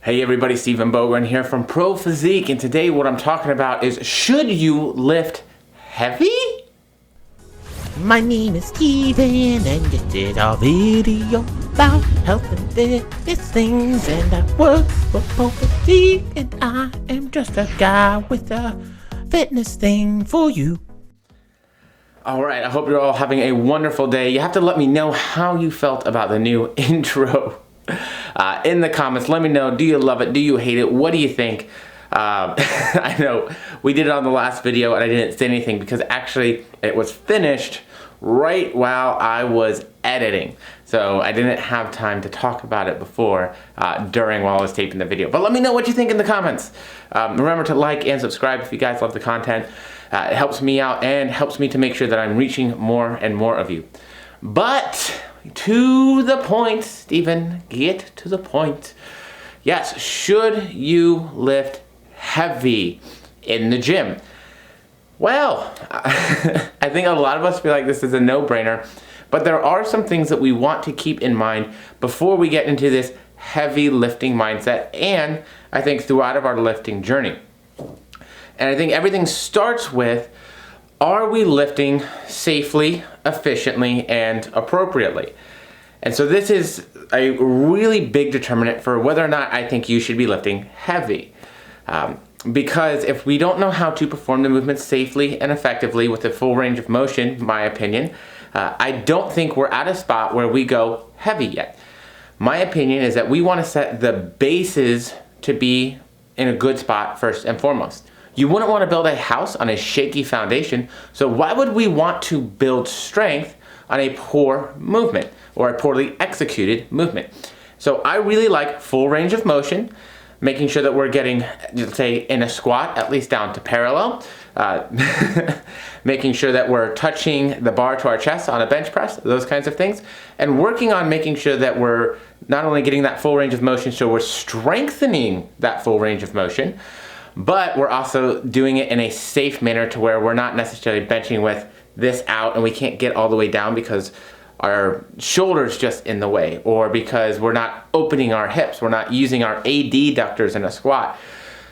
Hey everybody, Stephen Bogren here from Pro Physique, and today what I'm talking about is, should you lift heavy? My name is Steven, and this is our video about health and fitness things. And I work for Pro Physique, and I am just a guy with a fitness thing for you. Alright, I hope you're all having a wonderful day. You have to let me know how you felt about the new intro. In the comments, let me know, do you love it, do you hate it, what do you think? I know we did it on the last video and I didn't say anything because actually it was finished right while I was editing, so I didn't have time to talk about it before while I was taping the video. But let me know what you think in the comments. Remember to like and subscribe if you guys love the content. It helps me out and helps me to make sure that I'm reaching more and more of you. But to the point, Stephen, get to the point. Yes, should you lift heavy in the gym? Well, I think a lot of us feel like this is a no-brainer, but there are some things that we want to keep in mind before we get into this heavy lifting mindset, and I think throughout of our lifting journey. And I think everything starts with, are we lifting safely, efficiently, and appropriately? And so this is a really big determinant for whether or not I think you should be lifting heavy. Because if we don't know how to perform the movement safely and effectively with a full range of motion, my opinion, I don't think we're at a spot where we go heavy yet. My opinion is that we want to set the bases to be in a good spot first and foremost. You wouldn't want to build a house on a shaky foundation, so why would we want to build strength on a poor movement or a poorly executed movement? So I really like full range of motion, making sure that we're getting, let's say, in a squat, at least down to parallel, making sure that we're touching the bar to our chest on a bench press, those kinds of things, and working on making sure that we're not only getting that full range of motion, so we're strengthening that full range of motion, but we're also doing it in a safe manner to where we're not necessarily benching with this out and we can't get all the way down because our shoulder's just in the way, or because we're not opening our hips, we're not using our adductors in a squat.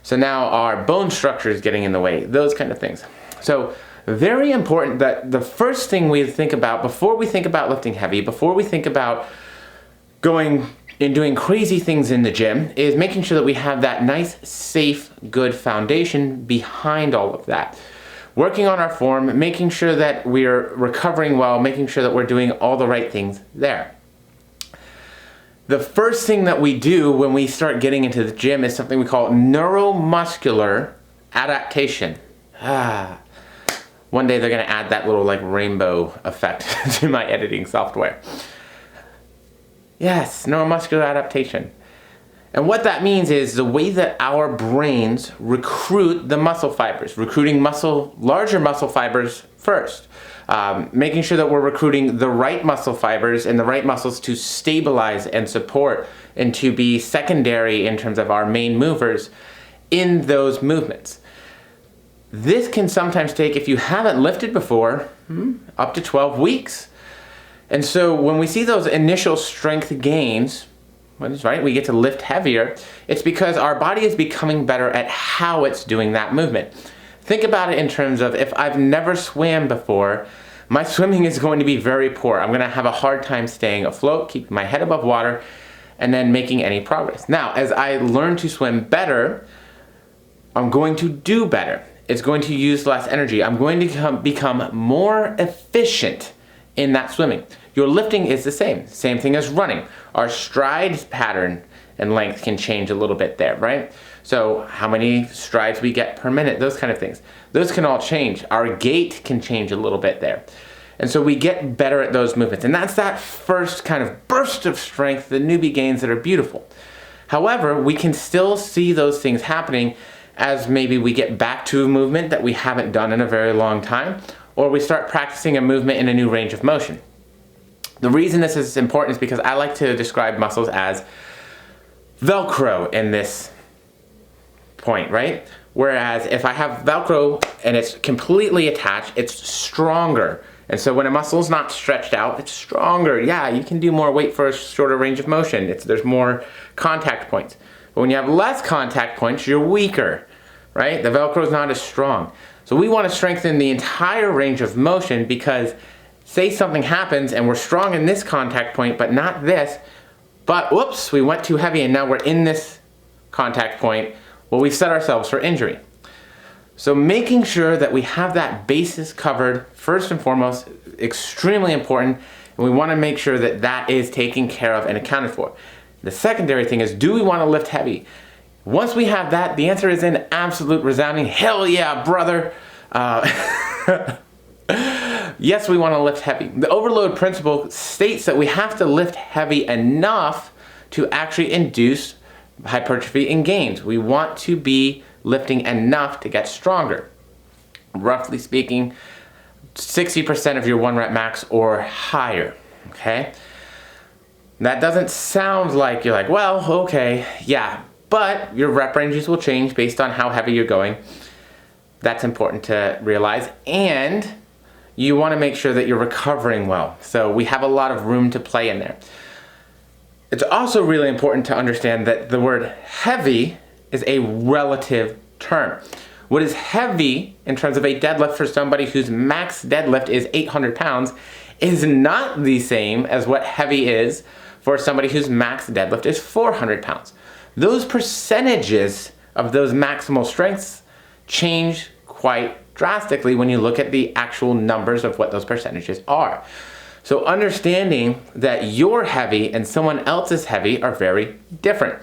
So now our bone structure is getting in the way, those kind of things. So very important that the first thing we think about before we think about lifting heavy, before we think about going and doing crazy things in the gym, is making sure that we have that nice, safe, good foundation behind all of that. Working on our form, making sure that we're recovering well, making sure that we're doing all the right things there. The first thing that we do when we start getting into the gym is something we call neuromuscular adaptation. One day they're gonna add that little like rainbow effect to my editing software. Yes, neuromuscular adaptation. And what that means is the way that our brains recruit the muscle fibers, recruiting larger muscle fibers first, making sure that we're recruiting the right muscle fibers and the right muscles to stabilize and support and to be secondary in terms of our main movers in those movements. This can sometimes take, if you haven't lifted before, up to 12 weeks. And so when we see those initial strength gains, right, we get to lift heavier, it's because our body is becoming better at how it's doing that movement. Think about it in terms of, if I've never swam before, my swimming is going to be very poor. I'm going to have a hard time staying afloat, keeping my head above water, and then making any progress. Now, as I learn to swim better, I'm going to do better. It's going to use less energy. I'm going to become more efficient in that swimming. Your lifting is the same thing as running. Our stride pattern and length can change a little bit there, right? So how many strides we get per minute, those kind of things. Those can all change. Our gait can change a little bit there. And so we get better at those movements. And that's that first kind of burst of strength, the newbie gains that are beautiful. However, we can still see those things happening as maybe we get back to a movement that we haven't done in a very long time, or we start practicing a movement in a new range of motion. The reason this is important is because I like to describe muscles as Velcro in this point, right? Whereas if I have Velcro and it's completely attached, it's stronger. And so when a muscle's not stretched out, it's stronger. Yeah, you can do more weight for a shorter range of motion. There's more contact points. But when you have less contact points, you're weaker, right? The Velcro is not as strong. So we want to strengthen the entire range of motion, because say something happens and we're strong in this contact point, but not this, but whoops, we went too heavy and now we're in this contact point. Well, we've set ourselves for injury. So making sure that we have that basis covered, first and foremost, extremely important. And we want to make sure that that is taken care of and accounted for. The secondary thing is, do we want to lift heavy? Once we have that, the answer is an absolute resounding hell yeah, brother. Yes, we want to lift heavy. The overload principle states that we have to lift heavy enough to actually induce hypertrophy and gains. We want to be lifting enough to get stronger. Roughly speaking, 60% of your 1 rep max or higher, okay? That doesn't sound like you're like, well, okay, yeah, but your rep ranges will change based on how heavy you're going. That's important to realize. And you want to make sure that you're recovering well. So we have a lot of room to play in there. It's also really important to understand that the word heavy is a relative term. What is heavy in terms of a deadlift for somebody whose max deadlift is 800 pounds is not the same as what heavy is for somebody whose max deadlift is 400 pounds. Those percentages of those maximal strengths change quite drastically when you look at the actual numbers of what those percentages are. So understanding that you're heavy and someone else is heavy are very different.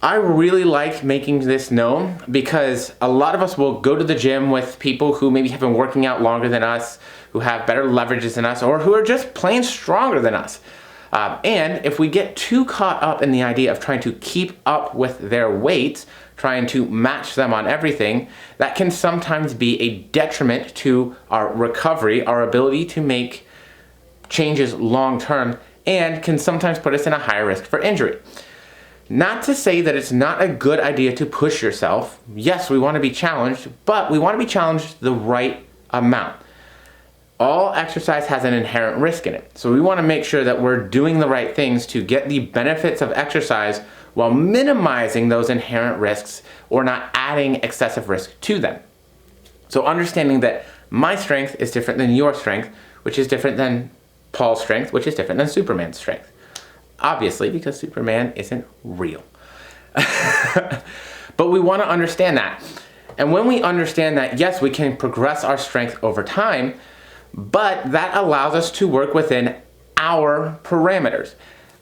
I really like making this known because a lot of us will go to the gym with people who maybe have been working out longer than us, who have better leverages than us, or who are just plain stronger than us. And if we get too caught up in the idea of trying to keep up with their weights, trying to match them on everything, that can sometimes be a detriment to our recovery, our ability to make changes long term, and can sometimes put us in a higher risk for injury. Not to say that it's not a good idea to push yourself. Yes, we want to be challenged, but we want to be challenged the right amount. All exercise has an inherent risk in it. So we want to make sure that we're doing the right things to get the benefits of exercise while minimizing those inherent risks or not adding excessive risk to them. So understanding that my strength is different than your strength, which is different than Paul's strength, which is different than Superman's strength. Obviously, because Superman isn't real. But we want to understand that. And when we understand that, yes, we can progress our strength over time, but that allows us to work within our parameters.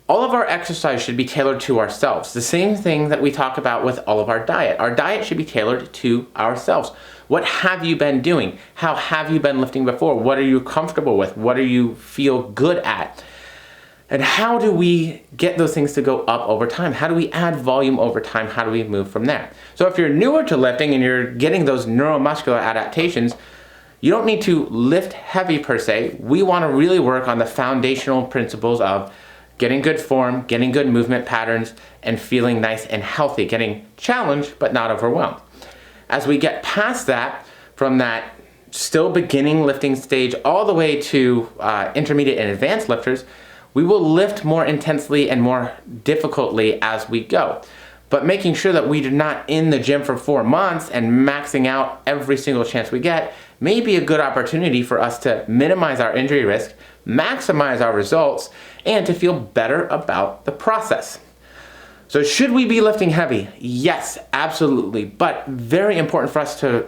All of our exercise should be tailored to ourselves. The same thing that we talk about with all of our diet. Our diet should be tailored to ourselves. What have you been doing? How have you been lifting before? What are you comfortable with? What do you feel good at? And how do we get those things to go up over time? How do we add volume over time? How do we move from there? So if you're newer to lifting and you're getting those neuromuscular adaptations, you don't need to lift heavy per se. We want to really work on the foundational principles of getting good form, getting good movement patterns, and feeling nice and healthy, getting challenged but not overwhelmed. As we get past that, from that still beginning lifting stage all the way to intermediate and advanced lifters, we will lift more intensely and more difficultly as we go. But making sure that we are not in the gym for 4 months and maxing out every single chance we get may be a good opportunity for us to minimize our injury risk, maximize our results, and to feel better about the process. So should we be lifting heavy? Yes, absolutely. But very important for us to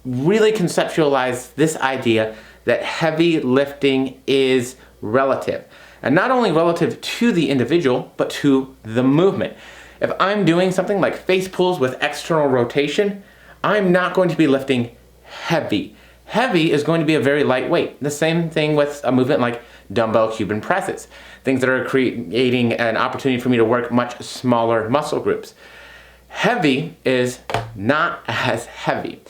really conceptualize this idea that heavy lifting is relative. And not only relative to the individual, but to the movement. If I'm doing something like face pulls with external rotation, I'm not going to be lifting heavy. Heavy is going to be a very light weight. The same thing with a movement like dumbbell Cuban presses. Things that are creating an opportunity for me to work much smaller muscle groups. Heavy is not as heavy.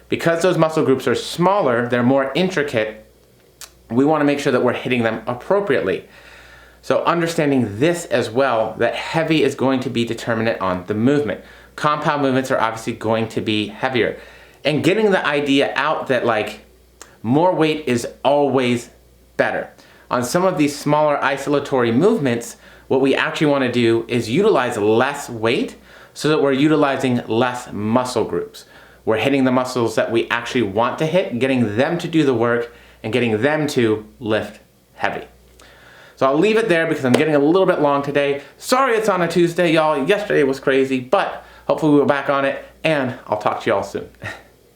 Because those muscle groups are smaller, they're more intricate, we want to make sure that we're hitting them appropriately. So understanding this as well, that heavy is going to be determinant on the movement. Compound movements are obviously going to be heavier. And getting the idea out that like more weight is always better. On some of these smaller isolatory movements, what we actually want to do is utilize less weight so that we're utilizing less muscle groups. We're hitting the muscles that we actually want to hit, getting them to do the work, and getting them to lift heavy. So I'll leave it there because I'm getting a little bit long today. Sorry it's on a Tuesday, y'all. Yesterday was crazy, but hopefully we'll be back on it, and I'll talk to y'all soon.